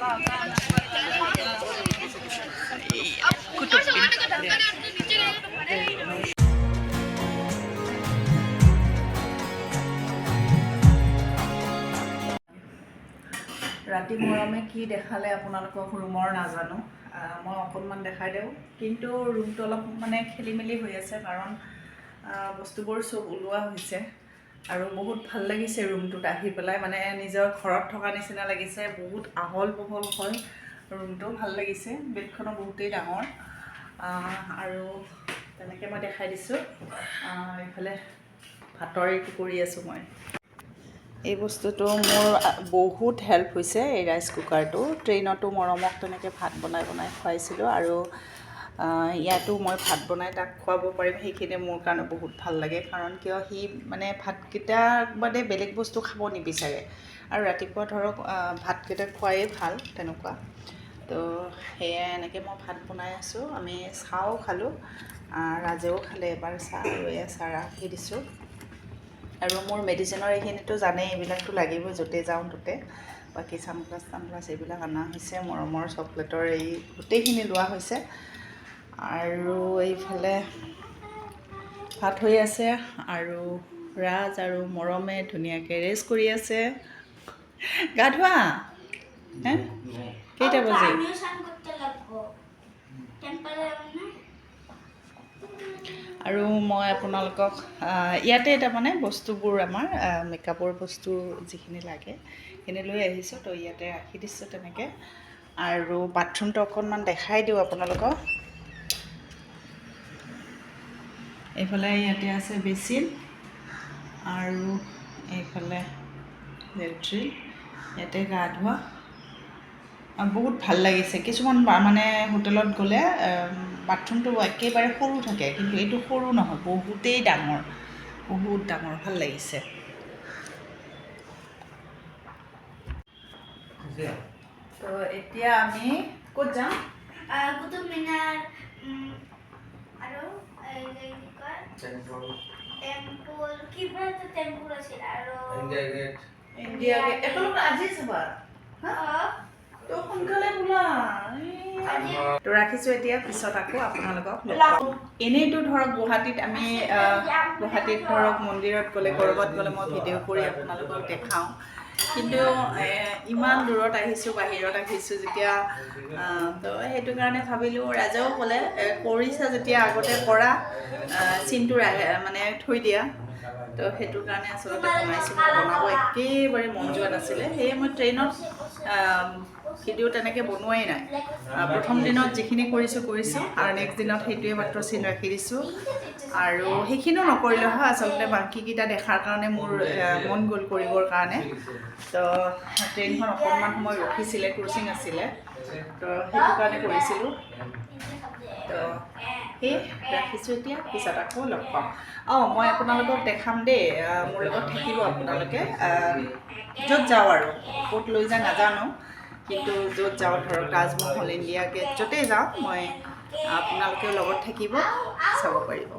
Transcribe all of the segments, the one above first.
ৰাতি মৰমে কি দেখালে আপোনালোকক ৰুমৰ নাজানো, মই অকণমান দেখাই দিওঁ। কিন্তু ৰুমটো অলপ মানে খেলি মেলি হৈ আছে, কাৰণ বস্তুবোৰ চব ওলোৱা হৈছে। আৰু বহুত ভাল লাগিছে ৰুমটোত আহি পেলাই, মানে নিজৰ ঘৰত থকা নিচিনা লাগিছে। বহুত আহল বহল হয় ৰুমটো, ভাল লাগিছে। বেডখনো বহুতেই ডাঙৰ। আৰু তেনেকৈ মই দেখাই দিছোঁ। এইফালে ভাতৰ এইটো কৰি আছোঁ মই। এই বস্তুটো মোৰ বহুত হেল্প হৈছে, এই ৰাইচ কুকাৰটো। ট্ৰেইনতো মৰমক তেনেকৈ ভাত বনাই খুৱাইছিলোঁ, আৰু ইয়াতো মই ভাত বনাই তাক খুৱাব পাৰিম, সেইখিনি মোৰ কাৰণে বহুত ভাল লাগে। কাৰণ কিয়, সি মানে ভাতকেইটা মানে বেলেগ বস্তু খাব নিবিচাৰে, আৰু ৰাতিপুৱা ধৰক ভাতকেইটা খোৱাই ভাল তেনেকুৱা। তো সেয়াই, এনেকৈ মই ভাত বনাই আছোঁ। আমি চাহও খালোঁ, ৰাজেও খালে এবাৰ চাহ, আৰু এয়া চাহ ৰাখি দিছোঁ। আৰু মোৰ মেডিচিনৰ এইখিনিতো জানেই, এইবিলাকতো লাগিবই য'তে যাওঁ ত'তে। বাকী চানগ্লাছ এইবিলাক অনা হৈছে, মৰমৰ চকলেটৰ এই গোটেইখিনি লোৱা হৈছে। আৰু এইফালে ভাত হৈ আছে, আৰু ৰাজ আৰু মৰমে ধুনীয়াকৈ ৰেষ্ট কৰি আছে। গা ধোৱা হে, কেইটা বাজি? আৰু মই আপোনালোকক ইয়াতে তাৰমানে বস্তুবোৰ আমাৰ মেকআপৰ বস্তু যিখিনি লাগে সেইখিনি লৈ আহিছোঁ, তো ইয়াতে ৰাখি দিছোঁ তেনেকৈ। আৰু বাথৰুমটো অকণমান দেখাই দিওঁ আপোনালোকক। এইফালে ইয়াতে আছে বেচিন, আৰু এইফালে লেট্ৰিন, ইয়াতে গা ধোৱা। বহুত ভাল লাগিছে। কিছুমান মানে হোটেলত গ'লে বাথৰুমটো একেবাৰে সৰু থাকে, কিন্তু এইটো সৰু নহয়, বহুতেই ডাঙৰ, বহুত ডাঙৰ, ভাল লাগিছে। তো এতিয়া আমি ক'ত যাম? কুতুব মিনাৰ, আৰু টেম্পল, কিবা এটা টেম্পল আছিল, আৰু ইণ্ডিয়া গেট। একেলগে আজি চাবা। তো সোনকালে বোলা। তো ৰাখিছোঁ এতিয়া, পিছত আকৌ আপোনালোকক লগ পাম। এনেইতো ধৰক গুৱাহাটীত আমি গুৱাহাটীত ধৰক মন্দিৰত গ'লে, ক'ৰবাত গ'লে মই ভিডিঅ' কৰি আপোনালোকক দেখাওঁ। কিন্তু ইমান দূৰত আহিছোঁ, বাহিৰত আহিছোঁ যেতিয়া, তো সেইটো কাৰণে ভাবিলোঁ, ৰাজেও ক'লে কৰিছা যেতিয়া আগতে কৰা, চিনটো মানে থৈ দিয়া। তো সেইটো কাৰণে আচলতে বনাইছোঁ। মই বনাব একেবাৰে মন যোৱা নাছিলে, সেয়ে মই ট্ৰেইনত ভিডিঅ' তেনেকৈ বনোৱাই নাই। প্ৰথম দিনত যিখিনি কৰিছোঁ, আৰু নেক্সট দিনত সেইটোৱে মাত্ৰ চিন ৰাখি দিছোঁ। আৰু সেইখিনিও নকৰিলোঁ হয়, আচলতে বাকীকেইটা দেখাৰ কাৰণে মোৰ মন গ'ল কৰিবৰ কাৰণে। তো ট্ৰেইনখন অকণমান সময় ৰখিছিলে, ক্ৰচিং আছিলে, তো সেইটো কাৰণে কৰিছিলোঁ। তো সেই ৰাখিছোঁ এতিয়া, পিছত আকৌ লগ পাম। মই আপোনালোকক দেখাম দেই, মোৰ লগত থাকিব আপোনালোকে। য'ত যাওঁ আৰু, ক'ত লৈ যায় নাজানো, কিন্তু য'ত যাওঁ ধৰক তাজমহল, ইণ্ডিয়া গেট, য'তেই যাওঁ মই, আপোনালোকেও লগত থাকিব, চাব পাৰিব।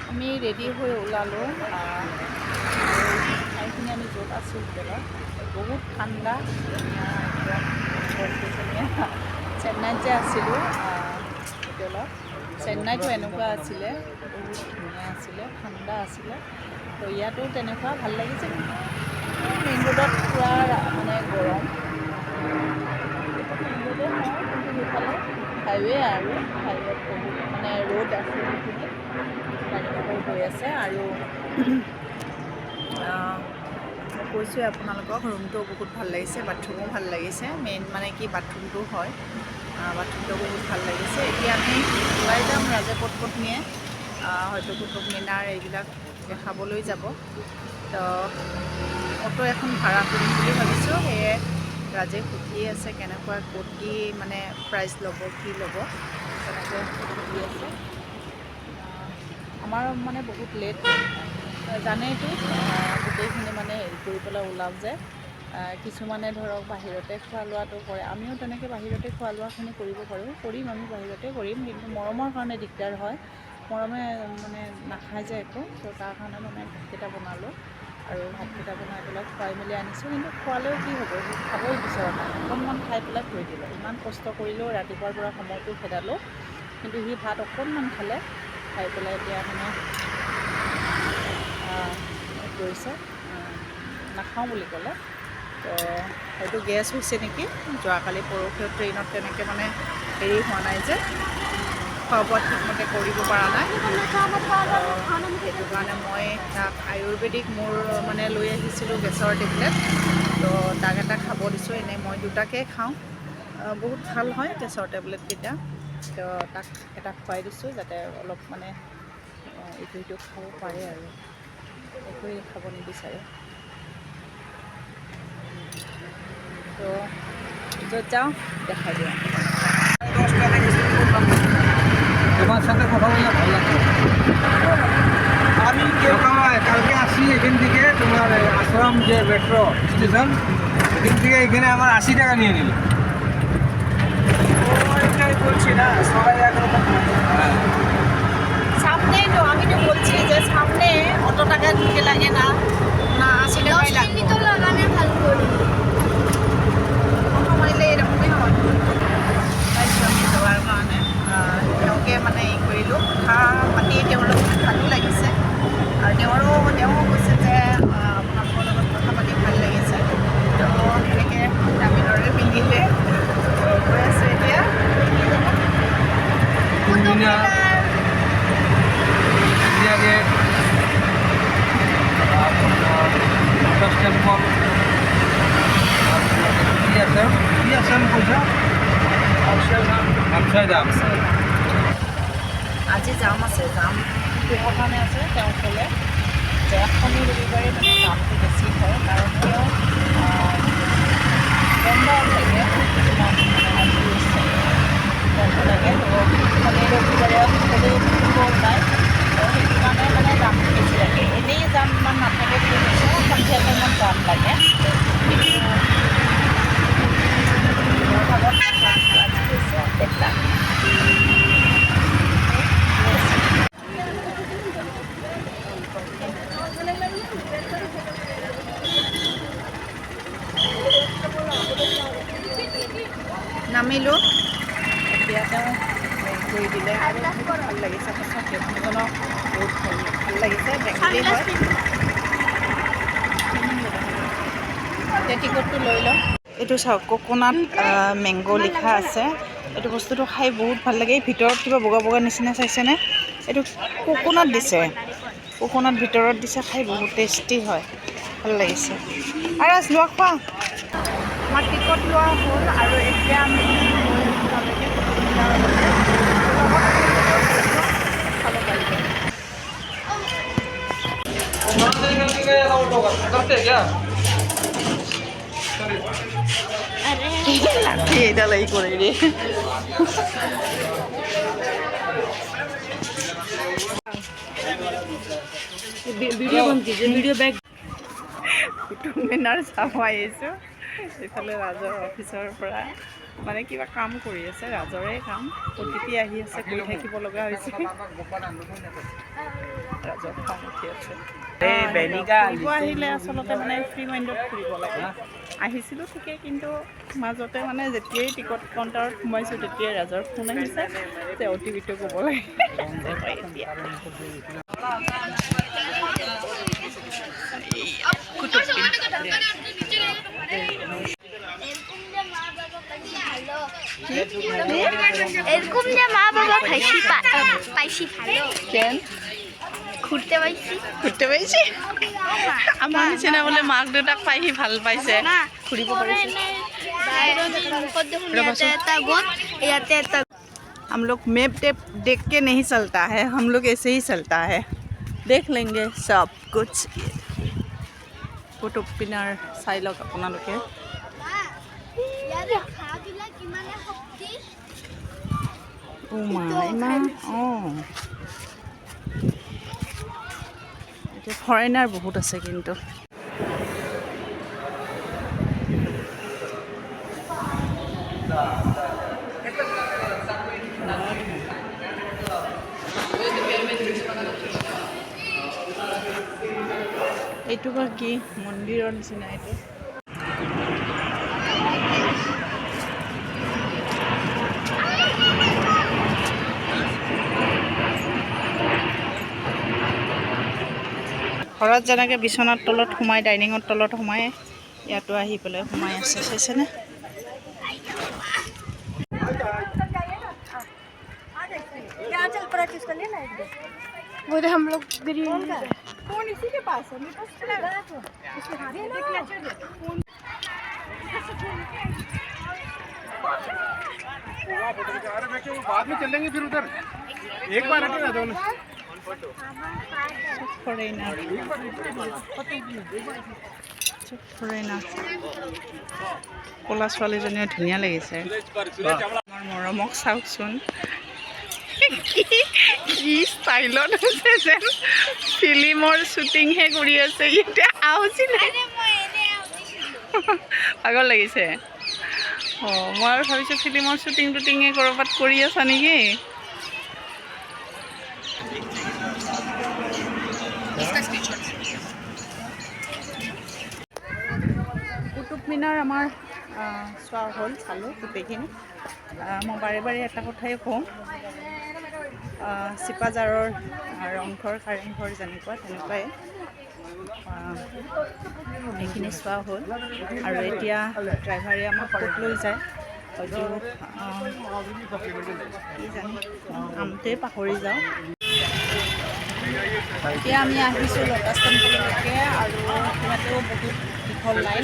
আমি ৰেডি হৈ ওলালোঁ। ঠাইখিনি আমি য'ত আছোঁ হোটেলত, বহুত ঠাণ্ডা, চেন্নাইত যে আছিলোঁ হোটেলত, চেন্নাইতো এনেকুৱা আছিলে, বহুত ধুনীয়া আছিলে, ঠাণ্ডা আছিলে। তো ইয়াতো তেনেকুৱা ভাল লাগিছে, কিন্তু মেইন ৰোডত পূৰা মানে গৰম। মেইন ৰোডে হয়, কিন্তু সেইফালে হাইৱে, আৰু হাইৱেত বহুত মানে ৰোড আছে, সেইখিনিত গাড়ী মটৰ গৈ আছে। আৰু মই কৈছোঁৱে আপোনালোকক, ৰুমটো বহুত ভাল লাগিছে, বাথৰুমো ভাল লাগিছে। মেইন মানে কি বাথৰুমটো হয়, বাথৰুমটো বহুত ভাল লাগিছে। এতিয়া আমি ওলাই যাম, ৰাজে ক'ত ক'ত নিয়ে, হয়তো কুতুব মিনাৰ এইবিলাক দেখাবলৈ যাব। তো অটো এখন ভাড়া কৰিম বুলি ভাবিছোঁ, সেয়ে ৰাজে সুধি আছে কেনেকুৱা, ক'ত কি মানে প্ৰাইচ ল'ব, কি ল'ব, তেনেকৈ সুধি আছে। আমাৰ মানে বহুত লেট হ'ল, জানেইতো, গোটেইখিনি মানে হেৰি কৰি পেলাই ওলাম যে। কিছুমানে ধৰক বাহিৰতে খোৱা লোৱাটো কৰে, আমিও তেনেকৈ বাহিৰতে খোৱা লোৱাখিনি কৰিব পাৰোঁ, কৰিম, আমি বাহিৰতে কৰিম। কিন্তু মৰমৰ কাৰণে দিগদাৰ হয়, মৰমে মানে নাখায় যে একো, তো তাৰ কাৰণে মানে ভাতকেইটা বনালোঁ। আৰু ভাতকেইটা বনাই পেলাই খুৱাই মেলি আনিছোঁ, কিন্তু খোৱালেও কি হ'ব, সি খাবই বিচৰা নাই। অকণমান খাই পেলাই থৈ দিলে। ইমান কষ্ট কৰিলেও ৰাতিপুৱাৰ পৰা সময়টো খেদালোঁ, কিন্তু সি ভাত অকণমান খালে, খাই পেলাই এতিয়া মানে কৰিছে, নাখাওঁ বুলি ক'লে। তো হয়তো গেছ হৈছে নেকি, যোৱাকালি পৰহিও ট্ৰেইনত তেনেকৈ মানে হেৰি হোৱা নাই যে, খোৱা বোৱা ঠিকমতে কৰিব পৰা নাই। সেইটো কাৰণে মই তাক আয়ুৰ্বেদিক মোৰ মানে লৈ আহিছিলোঁ গেছৰ টেবলেট, তো তাক এটা খাব দিছোঁ। এনেই মই দুটাকৈ খাওঁ, বহুত ভাল হয় গেছৰ টেবলেটকেইটা। তো তাক এটা খুৱাই দিছোঁ, যাতে অলপ মানে ইটো সিটো খাব পাৰে আৰু একোৱেই খাব নিবিচাৰে। তো য'ত যাওঁ দেখাই দিওঁ। তোমার সাথে কথা বললে ভালো লাগছে। আমি কালকে আসি এখান থেকে তোমার আশ্রম যে মেট্রো স্টেশন, এখান থেকে এখানে আমার 80 টাকা নিয়ে নিল। ওইটাই বলছি না, সবাই একরকম। সামনেই তো, আমি তো বলছি যে সামনে অত টাকা দিতে লাগে না, না 80 টাকাই লাগবে। তো লাগানে ভাল করে মাৰিলে এৰকমই হয়। পাইছোঁ আমি যোৱাৰ কাৰণে তেওঁকে মানে ই কৰিলোঁ, কথা পাতি তেওঁৰ লগত ভালো লাগিছে, আৰু তেওঁ কৈছে যে আপোনালোকৰ লগত কথা পাতি ভাল লাগিছে। তো সেনেকৈ আমি দৰে মিলিলে গৈ আছোঁ এতিয়া। ইন্ডিয়া গেট, লোটাস টেম্পল, কি আছে পইচা আমচাইদাম। আজি যাম আছে, যাম কিহৰ কাৰণে আছে তেওঁ ক'লে যে শনি ৰবিবাৰে মানে দামটো বেছি হয়, কাৰণ কিয় বন্ধ থাকে, কিছুমান বন্ধ থাকে, শনি ৰবিবাৰে সকলোৱে ফুৰিব ওলায়, তো সেইটো কাৰণে মানে দামটো বেছি লাগে। এনেই যাম ইমান নাথাকে বুলি কৈছে, সন্ধিয়া টাইমত যাম লাগে। মোৰ ভাগত আজি হৈছে 1 লাখ। নামিলোঁ, এতিয়া তেওঁ কৰি দিলে আৰু বহুত ভাল লাগিছে। সঁচাকৈ মানুহজনক বহুত ভাল লাগিছে, বেংগলী হয়। এতিয়া টিকটটো লৈ লওঁ। এইটো চাওক, কোকোনাট মেংগ' লিখা আছে। এইটো বস্তুটো খাই বহুত ভাল লাগে। এই ভিতৰত কিবা বগা বগা নিচিনা চাইছেনে, এইটো কোকোনাট দিছে, কোকোনাট ভিতৰত দিছে, খাই বহুত টেষ্টি হয়, ভাল লাগিছে। আৰু লোৱা খোৱা, আমাৰ টিকট লোৱা হ'ল, আৰু এতিয়া আমি এইডাল এই কৰে ৰে ভিডিও বনতিছে, ভিডিও ব্যাগ মিনাৰ চাব আহিছোঁ। এইফালে ৰাজৰ অফিচৰ পৰা মানে কিবা কাম কৰি আছে, ৰাজৰে কাম, অতিথি আহি আছে, কৰি থাকিব লগা হৈছে। ৰাজৰ খং উঠি আছে। ফুৰিব আহিলে আচলতে মানে ফ্ৰী মাইণ্ডত ফুৰিব লাগে। আহিছিলোঁ ঠিকেই, কিন্তু মাজতে মানে যেতিয়াই টিকট কাউণ্টাৰত সোমাইছোঁ তেতিয়াই ৰাজৰ ফোন আহিছে যে অ'টিপিটো ক'ব লাগে। এৰকম যে মা বাবা পাইছি ভালো কেন ঘুৰতে পাইছি আমাৰ নিচিনা বোলে মাক দেউতাক পাই সি ভাল পাইছে, ঘূৰিব পাৰিছে। हम लोग मैप टेप देख के नहीं चलता है, हम लोग ऐसे ही चलता है, देख लेंगे सब कुछ। কুটুব মিনাৰ চাই লওক আপোনালোকে। এতিয়া ফৰেনাৰ বহুত আছে কিন্তু। এইটো বা কি মন্দিৰৰ নিচিনা এইটো। ঘৰত যেনেকৈ বিচনাৰ তলত সোমাই ডাইনিঙৰ তলত সোমাই ইয়াতো আহি পেলাই সোমাই আছে চাইছেনে। वो तो हम लोग ग्रीन फोन इसी के पास है मेरे पास बाद में चलेंगे फिर उधर एक बार हटेगा दोनों ক'লা ছোৱালীজনীও ধুনীয়া লাগিছে। আমাৰ মৰমক চাওকচোন কি ষ্টাইলত আছে যেন ফিল্মৰ শ্বুটিংহে কৰি আছে। এতিয়া আউছিলে পাগল লাগিছে। অঁ মই আৰু ভাবিছোঁ ফিল্মৰ শ্বুটিঙে ক'ৰবাত কৰি আছা নেকি। কুটুব মিনাৰ আমাৰ চোৱা হ'ল, চালোঁ গোটেইখিনি। মই বাৰে বাৰে এটা কথাই কওঁ, চিপাঝাৰৰ ৰংঘৰ কাৰেংঘৰ যেনেকুৱা তেনেকুৱাই এইখিনি চোৱা হ'ল। আৰু এতিয়া ড্ৰাইভাৰে আমাক ক'ত লৈ যায় হয়তো কি জানি নামটোৱে পাহৰি যাওঁ। এতিয়া আমি আহিছোঁ ল'টাছ টেম্পললৈকে আৰু ইয়াতেও বহুত দীঘল লাইন।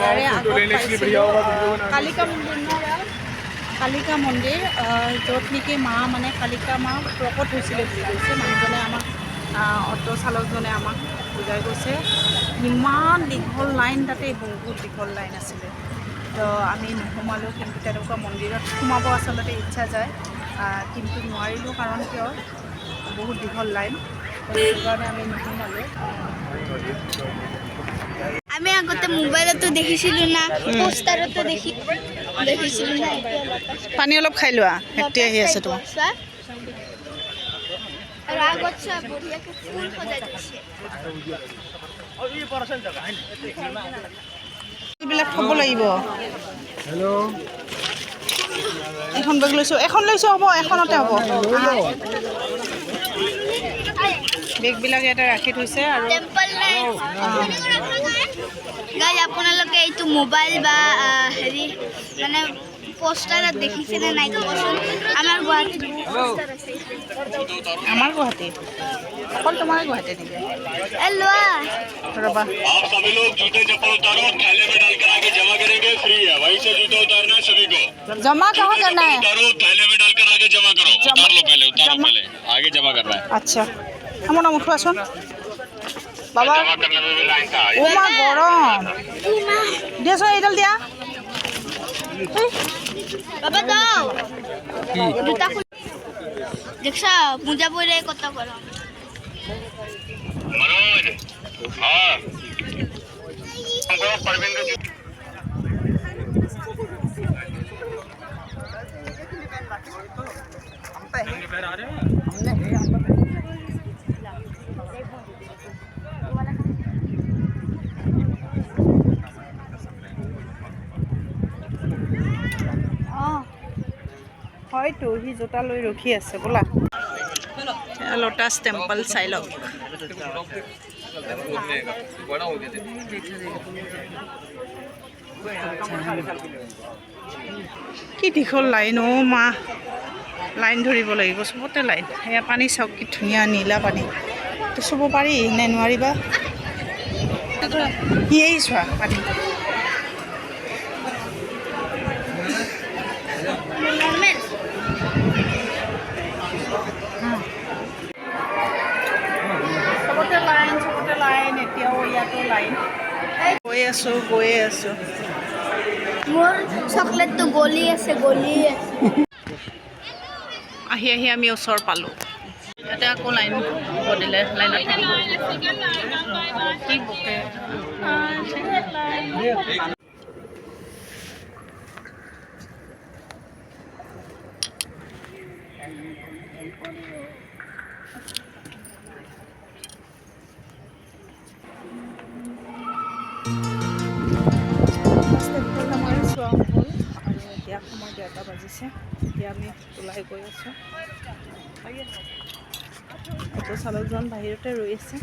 তাৰে আগত পাইছিলোঁ কালিকা মন্দিৰ কালিকা মন্দিৰ য'ত নেকি মা মানে কালিকা মা প্ৰকট হৈছিলে বুলি কৈছে মানুহজনে আমাক, অটো চালকজনে আমাক বুজাই গৈছে। ইমান দীঘল লাইন, তাতে বহুত দীঘল লাইন আছিলে। তো আমি নোসোমালোঁ, কিন্তু তেনেকুৱা মন্দিৰত সোমাব আচলতে ইচ্ছা যায় কিন্তু নোৱাৰিলোঁ। কাৰণ কিয় বহুত দীঘল লাইন, সেইটো কাৰণে আমি নোসোমালোঁ। আমি আগতে মোবাইলতো দেখিছিলোঁ না, পোষ্টাৰতো দেখিছিলোঁ না। পানী অলপ খাই লোৱা, হেঁতি আহি আছে তোমাৰ। আৰু আগত চোৱা বঢ়িয়াকে ফুল সজাই দিছে। এইবিলাক থ'ব লাগিব। হেল্ল' এখন বেগ লৈছোঁ, এখন লৈছোঁ হ'ব, এখনতে হ'ব। বেগবিলাক ইয়াতে ৰাখি থৈছে আৰু টেম্পল নাই। গাইজ আপোনালোকে এইটো মোবাইল বা হেৰি মানে পোষ্টাৰত দেখিছেনে নাই ক'বচোন। আমাৰ গুৱাহাটীত পোষ্টাৰ আছে। আমাৰ গুৱাহাটী অকল তোমাৰ গুৱাহাটী নেকি? এ লোৱা ৰ'বা आप सभी लोग जूते चप्पल उतारो, थैले में डालकर आगे जमा करेंगे, फ्री है। वहीं से जूते उतारना है सभी को। জমা कहाँ करना है? उतारो, थैले में डालकर आगे जमा करो। उतार लो पहले, उतारो जमा- पहले, आगे जमा करना है। আচ্ছা আমার নাম উঠোৱাচোন বাবা। जमा करने में भी लाइन था। ও মা গৰম, দিয়াচোন এইডাল দিয়া। বাবা দাও জোতা খুলি দেখছা মোজা পরে কত গরম। मनोज, हाँ हमको परवीन को হয়তো সি জোতা লৈ ৰখি আছে, বোলা ল'টাছ টেম্পল চাই লওক। কি দীঘল লাইন অ' মা, লাইন ধৰিব লাগিব চবতে লাইন। সেয়া পানী চাওক কি ধুনীয়া নীলা পানী। তো চুব পাৰি নে নোৱাৰিবা? এই চোৱা পানী। চবতে লাইন, এতিয়াও ইয়াতো লাইন। গৈয়ে আছোঁ। মোৰ চকলেটটো গলি আছে। আহি আমি ওচৰ পালোঁ। ইয়াতে আকৌ লাইন হ'ব দিলে, লাইনত কি বকে। 11টা বাজিছে এতিয়া আমি ওলাই গৈ আছোঁ অটো চালকজন বাহিৰতে ৰৈ আছে